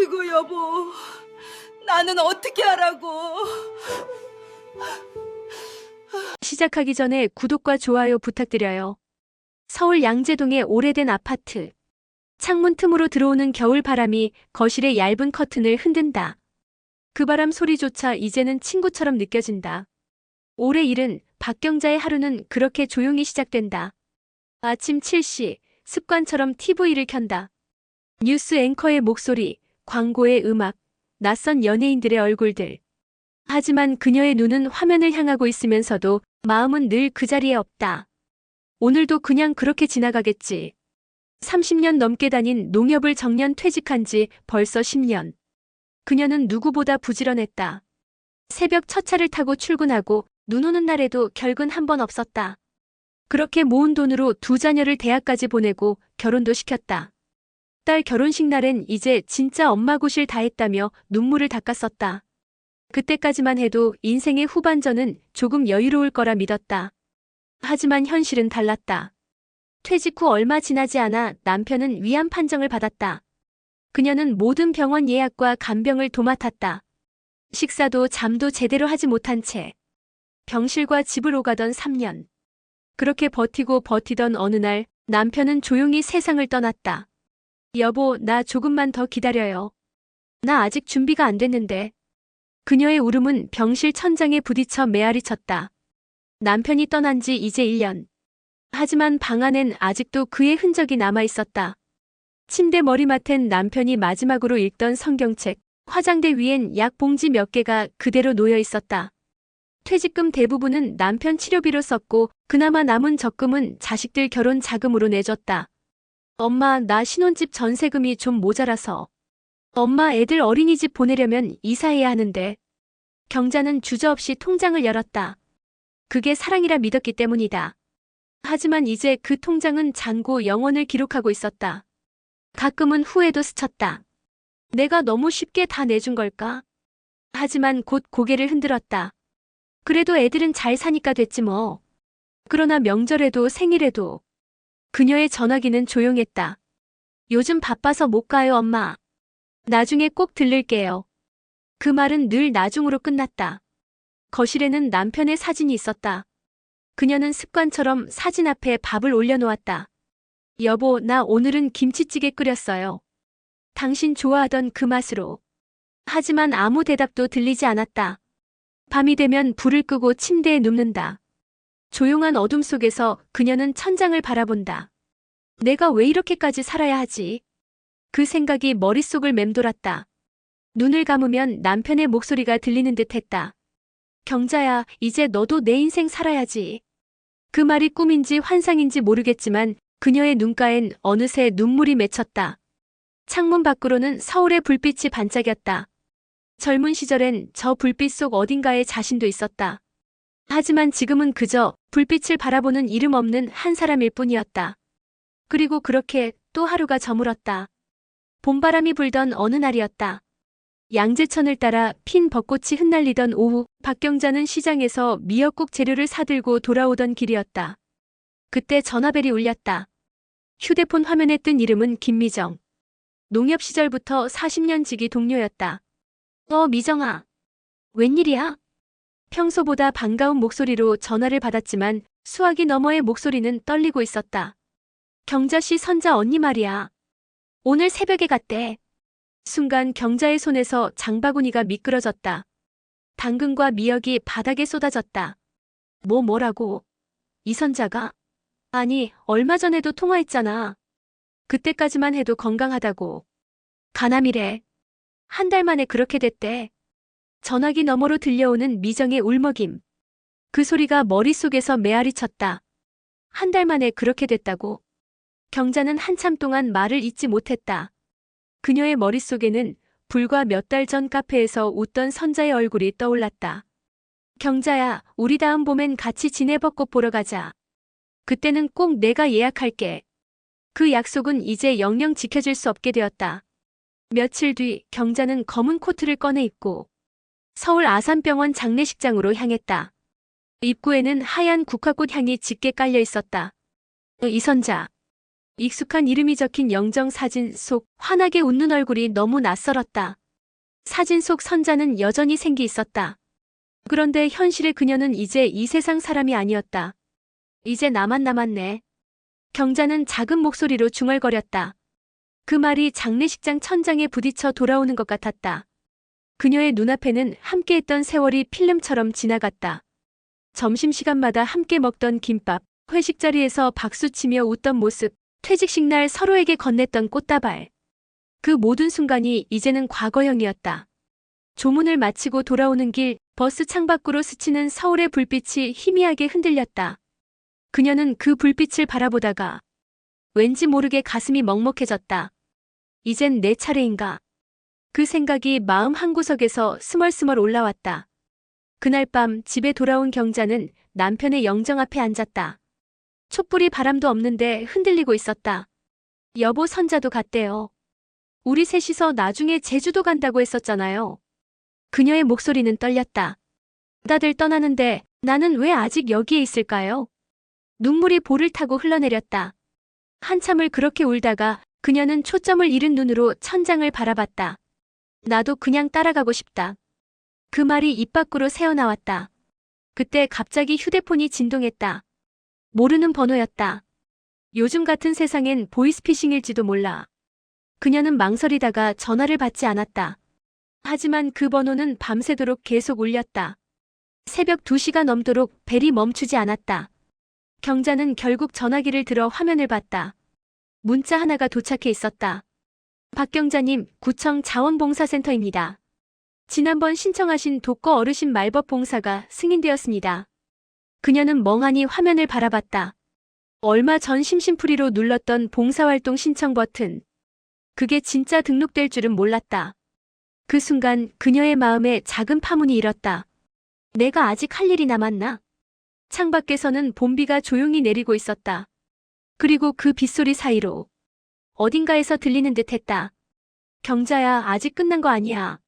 어이구 여보, 나는 어떻게 하라고. 시작하기 전에 구독과 좋아요 부탁드려요. 서울 양재동의 오래된 아파트. 창문 틈으로 들어오는 겨울 바람이 거실의 얇은 커튼을 흔든다. 그 바람 소리조차 이제는 친구처럼 느껴진다. 올해 일은 박경자의 하루는 그렇게 조용히 시작된다. 아침 7시 습관처럼 TV를 켠다. 뉴스 앵커의 목소리, 광고의 음악, 낯선 연예인들의 얼굴들. 하지만 그녀의 눈은 화면을 향하고 있으면서도 마음은 늘 그 자리에 없다. 오늘도 그냥 그렇게 지나가겠지. 30년 넘게 다닌 농협을 정년 퇴직한 지 벌써 10년. 그녀는 누구보다 부지런했다. 새벽 첫 차를 타고 출근하고 눈 오는 날에도 결근 한 번 없었다. 그렇게 모은 돈으로 2자녀를 대학까지 보내고 결혼도 시켰다. 딸 결혼식 날엔 이제 진짜 엄마 고실 다 했다며 눈물을 닦았었다. 그때까지만 해도 인생의 후반전은 조금 여유로울 거라 믿었다. 하지만 현실은 달랐다. 퇴직 후 얼마 지나지 않아 남편은 위암 판정을 받았다. 그녀는 모든 병원 예약과 간병을 도맡았다. 식사도 잠도 제대로 하지 못한 채 병실과 집을 오가던 3년. 그렇게 버티고 버티던 어느 날 남편은 조용히 세상을 떠났다. 여보, 나 조금만 더 기다려요. 나 아직 준비가 안 됐는데. 그녀의 울음은 병실 천장에 부딪혀 메아리 쳤다. 남편이 떠난 지 이제 1년. 하지만 방 안엔 아직도 그의 흔적이 남아 있었다. 침대 머리맡엔 남편이 마지막으로 읽던 성경책, 화장대 위엔 약 봉지 몇 개가 그대로 놓여 있었다. 퇴직금 대부분은 남편 치료비로 썼고 그나마 남은 적금은 자식들 결혼 자금으로 내줬다. 엄마, 나 신혼집 전세금이 좀 모자라서. 엄마, 애들 어린이집 보내려면 이사해야 하는데. 경자는 주저없이 통장을 열었다. 그게 사랑이라 믿었기 때문이다. 하지만 이제 그 통장은 잔고 영원을 기록하고 있었다. 가끔은 후회도 스쳤다. 내가 너무 쉽게 다 내준 걸까? 하지만 곧 고개를 흔들었다. 그래도 애들은 잘 사니까 됐지 뭐. 그러나 명절에도 생일에도 그녀의 전화기는 조용했다. 요즘 바빠서 못 가요, 엄마. 나중에 꼭 들를게요. 그 말은 늘 나중으로 끝났다. 거실에는 남편의 사진이 있었다. 그녀는 습관처럼 사진 앞에 밥을 올려놓았다. 여보, 나 오늘은 김치찌개 끓였어요. 당신 좋아하던 그 맛으로. 하지만 아무 대답도 들리지 않았다. 밤이 되면 불을 끄고 침대에 눕는다. 조용한 어둠 속에서 그녀는 천장을 바라본다. 내가 왜 이렇게까지 살아야 하지? 그 생각이 머릿속을 맴돌았다. 눈을 감으면 남편의 목소리가 들리는 듯 했다. 경자야, 이제 너도 내 인생 살아야지. 그 말이 꿈인지 환상인지 모르겠지만 그녀의 눈가엔 어느새 눈물이 맺혔다. 창문 밖으로는 서울의 불빛이 반짝였다. 젊은 시절엔 저 불빛 속 어딘가에 자신도 있었다. 하지만 지금은 그저 불빛을 바라보는 이름 없는 한 사람일 뿐이었다. 그리고 그렇게 또 하루가 저물었다. 봄바람이 불던 어느 날이었다. 양재천을 따라 핀 벚꽃이 흩날리던 오후, 박경자는 시장에서 미역국 재료를 사들고 돌아오던 길이었다. 그때 전화벨이 울렸다. 휴대폰 화면에 뜬 이름은 김미정. 농협 시절부터 40년 지기 동료였다. 미정아. 웬일이야? 평소보다 반가운 목소리로 전화를 받았지만 수화기 너머의 목소리는 떨리고 있었다. 경자씨 선자 언니 말이야. 오늘 새벽에 갔대. 순간 경자의 손에서 장바구니가 미끄러졌다. 당근과 미역이 바닥에 쏟아졌다. 뭐라고? 이선자가? 아니, 얼마 전에도 통화했잖아. 그때까지만 해도 건강하다고. 간암이래. 한 달 만에 그렇게 됐대. 전화기 너머로 들려오는 미정의 울먹임. 그 소리가 머릿속에서 메아리 쳤다. 한 달 만에 그렇게 됐다고. 경자는 한참 동안 말을 잇지 못했다. 그녀의 머릿속에는 불과 몇 달 전 카페에서 웃던 선자의 얼굴이 떠올랐다. 경자야, 우리 다음 봄엔 같이 진해 벚꽃 보러 가자. 그때는 꼭 내가 예약할게. 그 약속은 이제 영영 지켜질 수 없게 되었다. 며칠 뒤 경자는 검은 코트를 꺼내 입고 서울 아산병원 장례식장으로 향했다. 입구에는 하얀 국화꽃 향이 짙게 깔려 있었다. 이선자. 익숙한 이름이 적힌 영정 사진 속 환하게 웃는 얼굴이 너무 낯설었다. 사진 속 선자는 여전히 생기 있었다. 그런데 현실의 그녀는 이제 이 세상 사람이 아니었다. 이제 나만 남았네. 경자는 작은 목소리로 중얼거렸다. 그 말이 장례식장 천장에 부딪혀 돌아오는 것 같았다. 그녀의 눈앞에는 함께했던 세월이 필름처럼 지나갔다. 점심시간마다 함께 먹던 김밥, 회식 자리에서 박수치며 웃던 모습, 퇴직식 날 서로에게 건넸던 꽃다발. 그 모든 순간이 이제는 과거형이었다. 조문을 마치고 돌아오는 길, 버스 창밖으로 스치는 서울의 불빛이 희미하게 흔들렸다. 그녀는 그 불빛을 바라보다가 왠지 모르게 가슴이 먹먹해졌다. 이젠 내 차례인가? 그 생각이 마음 한구석에서 스멀스멀 올라왔다. 그날 밤 집에 돌아온 경자는 남편의 영정 앞에 앉았다. 촛불이 바람도 없는데 흔들리고 있었다. 여보, 선자도 갔대요. 우리 셋이서 나중에 제주도 간다고 했었잖아요. 그녀의 목소리는 떨렸다. 다들 떠나는데 나는 왜 아직 여기에 있을까요? 눈물이 볼을 타고 흘러내렸다. 한참을 그렇게 울다가 그녀는 초점을 잃은 눈으로 천장을 바라봤다. 나도 그냥 따라가고 싶다. 그 말이 입 밖으로 새어나왔다. 그때 갑자기 휴대폰이 진동했다. 모르는 번호였다. 요즘 같은 세상엔 보이스피싱일지도 몰라. 그녀는 망설이다가 전화를 받지 않았다. 하지만 그 번호는 밤새도록 계속 울렸다. 새벽 2시가 넘도록 벨이 멈추지 않았다. 경자는 결국 전화기를 들어 화면을 봤다. 문자 하나가 도착해 있었다. 박경자님, 구청 자원봉사센터입니다. 지난번 신청하신 독거 어르신 말벗 봉사가 승인되었습니다. 그녀는 멍하니 화면을 바라봤다. 얼마 전 심심풀이로 눌렀던 봉사활동 신청 버튼. 그게 진짜 등록될 줄은 몰랐다. 그 순간 그녀의 마음에 작은 파문이 일었다. 내가 아직 할 일이 남았나? 창밖에서는 봄비가 조용히 내리고 있었다. 그리고 그 빗소리 사이로 어딘가에서 들리는 듯 했다. 경자야, 아직 끝난 거 아니야.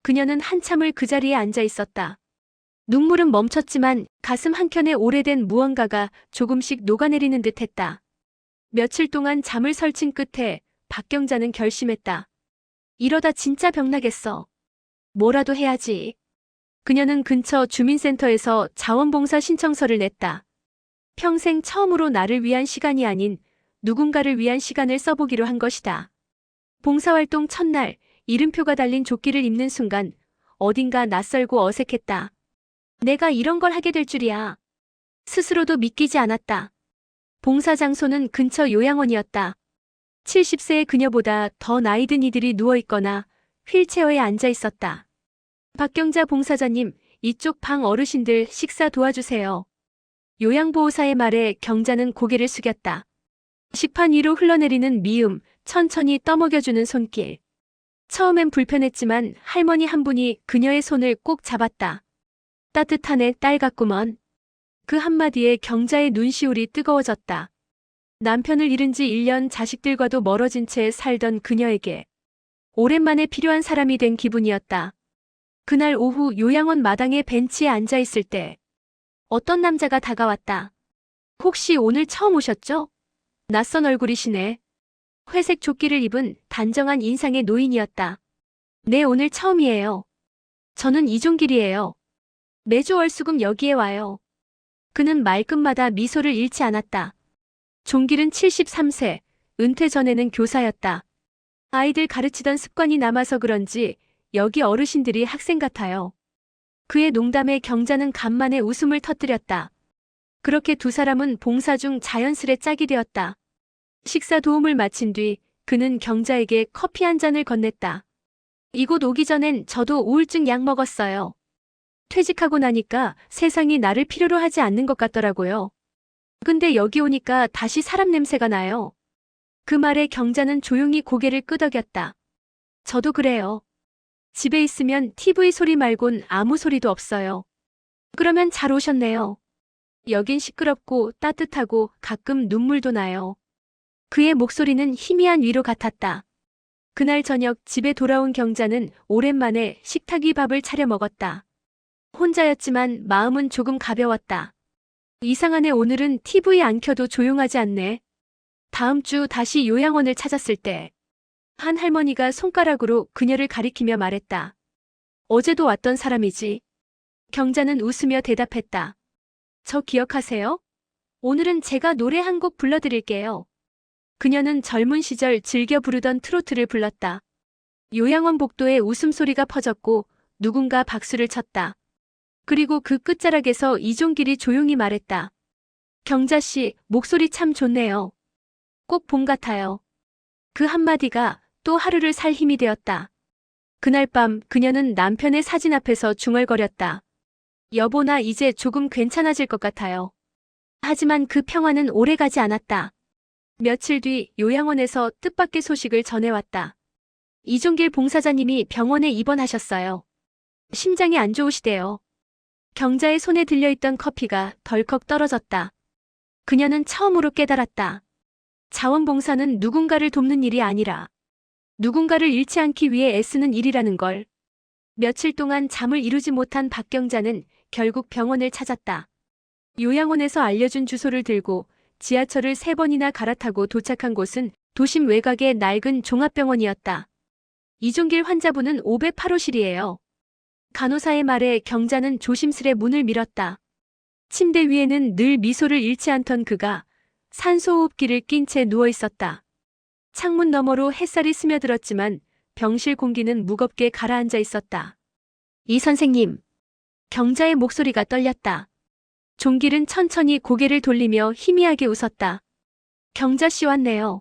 그녀는 한참을 그 자리에 앉아 있었다. 눈물은 멈췄지만 가슴 한켠에 오래된 무언가가 조금씩 녹아내리는 듯 했다. 며칠 동안 잠을 설친 끝에 박경자는 결심했다. 이러다 진짜 병나겠어. 뭐라도 해야지. 그녀는 근처 주민센터에서 자원봉사 신청서를 냈다. 평생 처음으로 나를 위한 시간이 아닌 누군가를 위한 시간을 써보기로 한 것이다. 봉사활동 첫날, 이름표가 달린 조끼를 입는 순간 어딘가 낯설고 어색했다. 내가 이런 걸 하게 될 줄이야. 스스로도 믿기지 않았다. 봉사 장소는 근처 요양원이었다. 70세의 그녀보다 더 나이 든 이들이 누워있거나 휠체어에 앉아 있었다. 박경자 봉사자님, 이쪽 방 어르신들 식사 도와주세요. 요양보호사의 말에 경자는 고개를 숙였다. 식판 위로 흘러내리는 미음, 천천히 떠먹여주는 손길. 처음엔 불편했지만 할머니 한 분이 그녀의 손을 꼭 잡았다. 따뜻하네, 딸 같구먼. 그 한마디에 경자의 눈시울이 뜨거워졌다. 남편을 잃은 지 1년, 자식들과도 멀어진 채 살던 그녀에게 오랜만에 필요한 사람이 된 기분이었다. 그날 오후 요양원 마당의 벤치에 앉아 있을 때 어떤 남자가 다가왔다. 혹시 오늘 처음 오셨죠? 낯선 얼굴이시네. 회색 조끼를 입은 단정한 인상의 노인이었다. 네, 오늘 처음이에요. 저는 이종길이에요. 매주 월수금 여기에 와요. 그는 말끝마다 미소를 잃지 않았다. 종길은 73세, 은퇴 전에는 교사였다. 아이들 가르치던 습관이 남아서 그런지 여기 어르신들이 학생 같아요. 그의 농담에 경자는 간만에 웃음을 터뜨렸다. 그렇게 두 사람은 봉사 중 자연스레 짝이 되었다. 식사 도움을 마친 뒤 그는 경자에게 커피 한 잔을 건넸다. 이곳 오기 전엔 저도 우울증 약 먹었어요. 퇴직하고 나니까 세상이 나를 필요로 하지 않는 것 같더라고요. 근데 여기 오니까 다시 사람 냄새가 나요. 그 말에 경자는 조용히 고개를 끄덕였다. 저도 그래요. 집에 있으면 TV 소리 말곤 아무 소리도 없어요. 그러면 잘 오셨네요. 여긴 시끄럽고 따뜻하고 가끔 눈물도 나요. 그의 목소리는 희미한 위로 같았다. 그날 저녁 집에 돌아온 경자는 오랜만에 식탁 위 밥을 차려 먹었다. 혼자였지만 마음은 조금 가벼웠다. 이상하네, 오늘은 TV 안 켜도 조용하지 않네. 다음 주 다시 요양원을 찾았을 때 한 할머니가 손가락으로 그녀를 가리키며 말했다. 어제도 왔던 사람이지. 경자는 웃으며 대답했다. 저 기억하세요? 오늘은 제가 노래 한 곡 불러드릴게요. 그녀는 젊은 시절 즐겨 부르던 트로트를 불렀다. 요양원 복도에 웃음소리가 퍼졌고 누군가 박수를 쳤다. 그리고 그 끝자락에서 이종길이 조용히 말했다. 경자씨, 목소리 참 좋네요. 꼭 봄 같아요. 그 한마디가 또 하루를 살 힘이 되었다. 그날 밤 그녀는 남편의 사진 앞에서 중얼거렸다. 여보, 나 이제 조금 괜찮아질 것 같아요. 하지만 그 평화는 오래가지 않았다. 며칠 뒤 요양원에서 뜻밖의 소식을 전해왔다. 이종길 봉사자님이 병원에 입원하셨어요. 심장이 안 좋으시대요. 경자의 손에 들려있던 커피가 덜컥 떨어졌다. 그녀는 처음으로 깨달았다. 자원봉사는 누군가를 돕는 일이 아니라 누군가를 잃지 않기 위해 애쓰는 일이라는 걸. 며칠 동안 잠을 이루지 못한 박경자는 결국 병원을 찾았다. 요양원에서 알려준 주소를 들고 지하철을 3번이나 갈아타고 도착한 곳은 도심 외곽의 낡은 종합병원이었다. 이종길 환자분은 508호실이에요. 간호사의 말에 경자는 조심스레 문을 밀었다. 침대 위에는 늘 미소를 잃지 않던 그가 산소호흡기를 낀 채 누워 있었다. 창문 너머로 햇살이 스며들었지만 병실 공기는 무겁게 가라앉아 있었다. 이 선생님. 경자의 목소리가 떨렸다. 종길은 천천히 고개를 돌리며 희미하게 웃었다. 경자 씨 왔네요.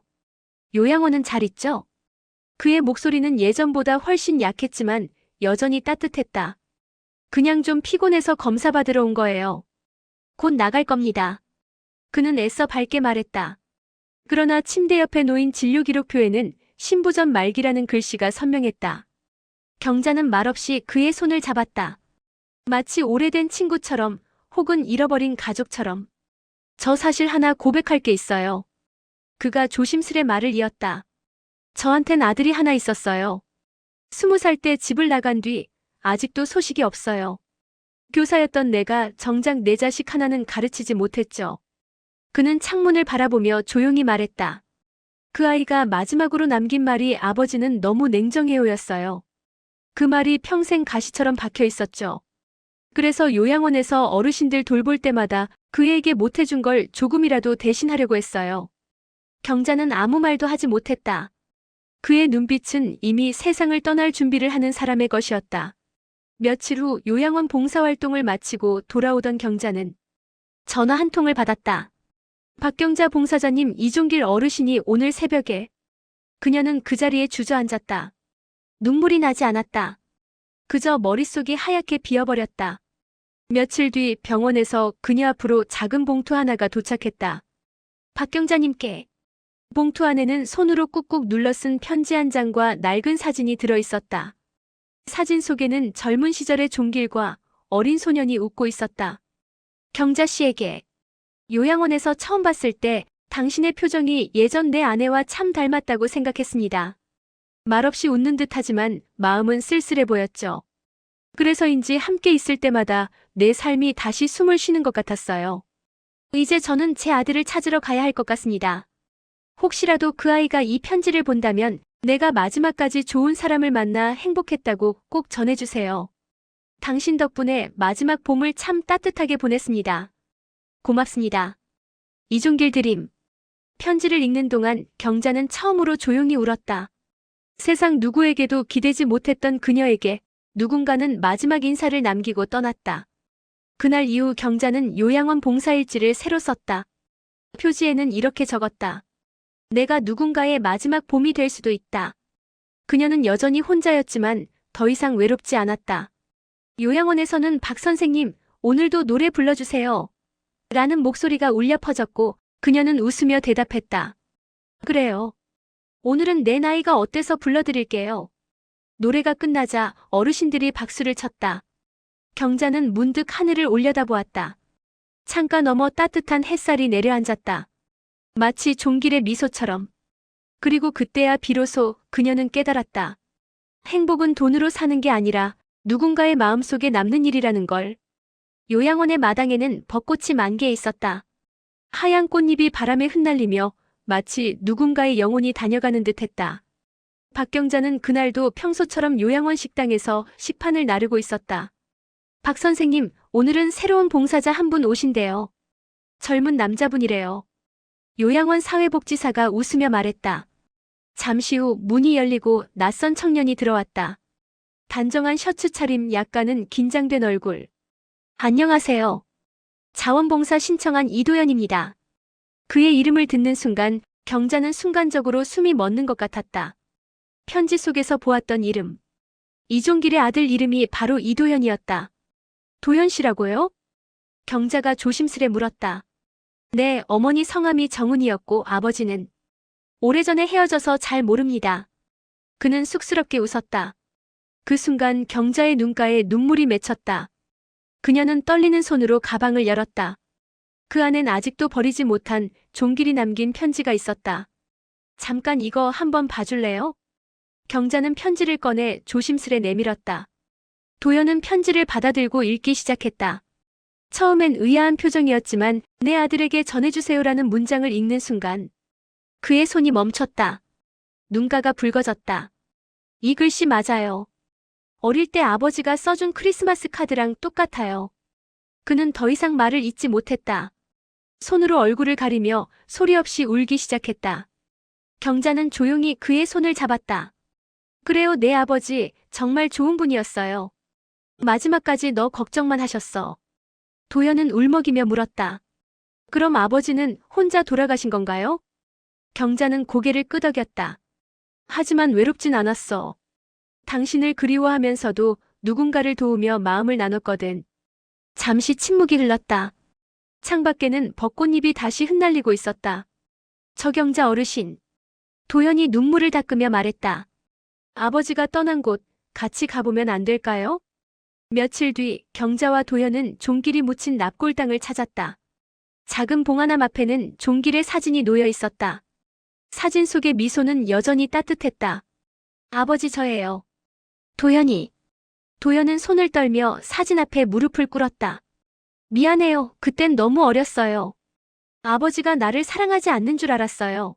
요양원은 잘 있죠? 그의 목소리는 예전보다 훨씬 약했지만 여전히 따뜻했다. 그냥 좀 피곤해서 검사 받으러 온 거예요. 곧 나갈 겁니다. 그는 애써 밝게 말했다. 그러나 침대 옆에 놓인 진료 기록표에는 신부전 말기라는 글씨가 선명했다. 경자는 말없이 그의 손을 잡았다. 마치 오래된 친구처럼 혹은 잃어버린 가족처럼. 저 사실 하나 고백할 게 있어요. 그가 조심스레 말을 이었다. 저한텐 아들이 하나 있었어요. 20살 때 집을 나간 뒤 아직도 소식이 없어요. 교사였던 내가 정작 내 자식 하나는 가르치지 못했죠. 그는 창문을 바라보며 조용히 말했다. 그 아이가 마지막으로 남긴 말이 아버지는 너무 냉정해요였어요. 그 말이 평생 가시처럼 박혀 있었죠. 그래서 요양원에서 어르신들 돌볼 때마다 그에게 못해준 걸 조금이라도 대신하려고 했어요. 경자는 아무 말도 하지 못했다. 그의 눈빛은 이미 세상을 떠날 준비를 하는 사람의 것이었다. 며칠 후 요양원 봉사활동을 마치고 돌아오던 경자는 전화 한 통을 받았다. 박경자 봉사자님, 이종길 어르신이 오늘 새벽에. 그녀는 그 자리에 주저앉았다. 눈물이 나지 않았다. 그저 머릿속이 하얗게 비어버렸다. 며칠 뒤 병원에서 그녀 앞으로 작은 봉투 하나가 도착했다. 박경자님께. 봉투 안에는 손으로 꾹꾹 눌러 쓴 편지 한 장과 낡은 사진이 들어있었다. 사진 속에는 젊은 시절의 종길과 어린 소년이 웃고 있었다. 경자 씨에게. 요양원에서 처음 봤을 때 당신의 표정이 예전 내 아내와 참 닮았다고 생각했습니다. 말없이 웃는 듯하지만 마음은 쓸쓸해 보였죠. 그래서인지 함께 있을 때마다 내 삶이 다시 숨을 쉬는 것 같았어요. 이제 저는 제 아들을 찾으러 가야 할 것 같습니다. 혹시라도 그 아이가 이 편지를 본다면 내가 마지막까지 좋은 사람을 만나 행복했다고 꼭 전해주세요. 당신 덕분에 마지막 봄을 참 따뜻하게 보냈습니다. 고맙습니다. 이종길 드림. 편지를 읽는 동안 경자는 처음으로 조용히 울었다. 세상 누구에게도 기대지 못했던 그녀에게 누군가는 마지막 인사를 남기고 떠났다. 그날 이후 경자는 요양원 봉사일지를 새로 썼다. 표지에는 이렇게 적었다. 내가 누군가의 마지막 봄이 될 수도 있다. 그녀는 여전히 혼자였지만 더 이상 외롭지 않았다. 요양원에서는 박 선생님, 오늘도 노래 불러주세요. 라는 목소리가 울려 퍼졌고 그녀는 웃으며 대답했다. 그래요. 오늘은 내 나이가 어때서 불러드릴게요. 노래가 끝나자 어르신들이 박수를 쳤다. 경자는 문득 하늘을 올려다보았다. 창가 너머 따뜻한 햇살이 내려앉았다. 마치 종길의 미소처럼. 그리고 그때야 비로소 그녀는 깨달았다. 행복은 돈으로 사는 게 아니라 누군가의 마음속에 남는 일이라는 걸. 요양원의 마당에는 벚꽃이 만개해 있었다. 하얀 꽃잎이 바람에 흩날리며 마치 누군가의 영혼이 다녀가는 듯했다. 박경자는 그날도 평소처럼 요양원 식당에서 식판을 나르고 있었다. 박 선생님, 오늘은 새로운 봉사자 한 분 오신대요. 젊은 남자분이래요. 요양원 사회복지사가 웃으며 말했다. 잠시 후 문이 열리고 낯선 청년이 들어왔다. 단정한 셔츠 차림, 약간은 긴장된 얼굴. 안녕하세요. 자원봉사 신청한 이도현입니다. 그의 이름을 듣는 순간 경자는 순간적으로 숨이 멎는 것 같았다. 편지 속에서 보았던 이름. 이종길의 아들 이름이 바로 이도현이었다. 도현 씨라고요? 경자가 조심스레 물었다. 네, 어머니 성함이 정은이었고 아버지는 오래전에 헤어져서 잘 모릅니다. 그는 쑥스럽게 웃었다. 그 순간 경자의 눈가에 눈물이 맺혔다. 그녀는 떨리는 손으로 가방을 열었다. 그 안엔 아직도 버리지 못한 종길이 남긴 편지가 있었다. 잠깐 이거 한번 봐줄래요? 경자는 편지를 꺼내 조심스레 내밀었다. 도연은 편지를 받아들고 읽기 시작했다. 처음엔 의아한 표정이었지만 내 아들에게 전해주세요라는 문장을 읽는 순간 그의 손이 멈췄다. 눈가가 붉어졌다. 이 글씨 맞아요. 어릴 때 아버지가 써준 크리스마스 카드랑 똑같아요. 그는 더 이상 말을 잇지 못했다. 손으로 얼굴을 가리며 소리 없이 울기 시작했다. 경자는 조용히 그의 손을 잡았다. 그래요, 내 아버지 정말 좋은 분이었어요. 마지막까지 너 걱정만 하셨어. 도연은 울먹이며 물었다. 그럼 아버지는 혼자 돌아가신 건가요? 경자는 고개를 끄덕였다. 하지만 외롭진 않았어. 당신을 그리워하면서도 누군가를 도우며 마음을 나눴거든. 잠시 침묵이 흘렀다. 창밖에는 벚꽃잎이 다시 흩날리고 있었다. 저경자 어르신. 도연이 눈물을 닦으며 말했다. 아버지가 떠난 곳 같이 가보면 안 될까요? 며칠 뒤 경자와 도연은 종길이 묻힌 납골당을 찾았다. 작은 봉화남 앞에는 종길의 사진이 놓여 있었다. 사진 속의 미소는 여전히 따뜻했다. 아버지 저예요. 도연이. 도연은 손을 떨며 사진 앞에 무릎을 꿇었다. 미안해요. 그땐 너무 어렸어요. 아버지가 나를 사랑하지 않는 줄 알았어요.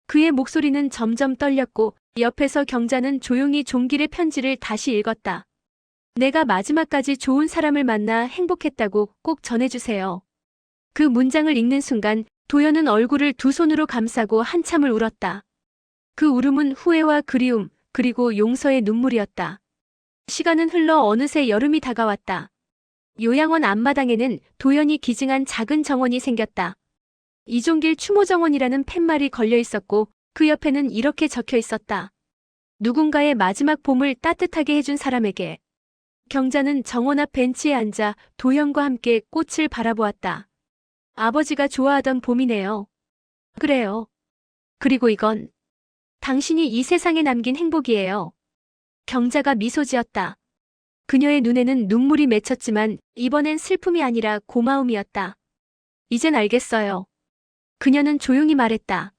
그의 목소리는 점점 떨렸고 옆에서 경자는 조용히 종길의 편지를 다시 읽었다. 내가 마지막까지 좋은 사람을 만나 행복했다고 꼭 전해주세요. 그 문장을 읽는 순간 도연은 얼굴을 두 손으로 감싸고 한참을 울었다. 그 울음은 후회와 그리움, 그리고 용서의 눈물이었다. 시간은 흘러 어느새 여름이 다가왔다. 요양원 앞마당에는 도연이 기증한 작은 정원이 생겼다. 이종길 추모정원이라는 팻말이 걸려 있었고 그 옆에는 이렇게 적혀 있었다. 누군가의 마지막 봄을 따뜻하게 해준 사람에게. 경자는 정원 앞 벤치에 앉아 도연과 함께 꽃을 바라보았다. 아버지가 좋아하던 봄이네요. 그래요. 그리고 이건 당신이 이 세상에 남긴 행복이에요. 경자가 미소 지었다. 그녀의 눈에는 눈물이 맺혔지만 이번엔 슬픔이 아니라 고마움이었다. 이젠 알겠어요. 그녀는 조용히 말했다.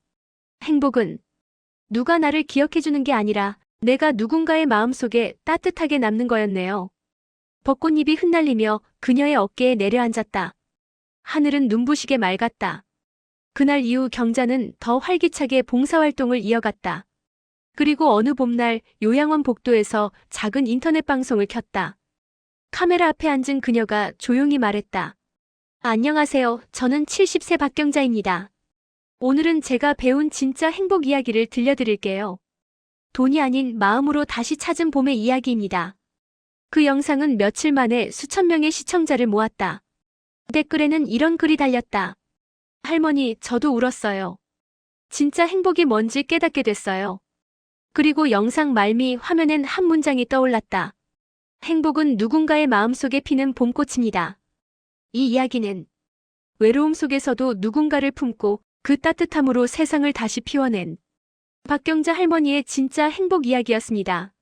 행복은 누가 나를 기억해주는 게 아니라 내가 누군가의 마음속에 따뜻하게 남는 거였네요. 벚꽃잎이 흩날리며 그녀의 어깨에 내려앉았다. 하늘은 눈부시게 맑았다. 그날 이후 경자는 더 활기차게 봉사활동을 이어갔다. 그리고 어느 봄날 요양원 복도에서 작은 인터넷 방송을 켰다. 카메라 앞에 앉은 그녀가 조용히 말했다. 안녕하세요. 저는 70세 박경자입니다. 오늘은 제가 배운 진짜 행복 이야기를 들려드릴게요. 돈이 아닌 마음으로 다시 찾은 봄의 이야기입니다. 그 영상은 며칠 만에 수천 명의 시청자를 모았다. 댓글에는 이런 글이 달렸다. 할머니, 저도 울었어요. 진짜 행복이 뭔지 깨닫게 됐어요. 그리고 영상 말미 화면엔 한 문장이 떠올랐다. 행복은 누군가의 마음속에 피는 봄꽃입니다. 이 이야기는 외로움 속에서도 누군가를 품고 그 따뜻함으로 세상을 다시 피워낸 박경자 할머니의 진짜 행복 이야기였습니다.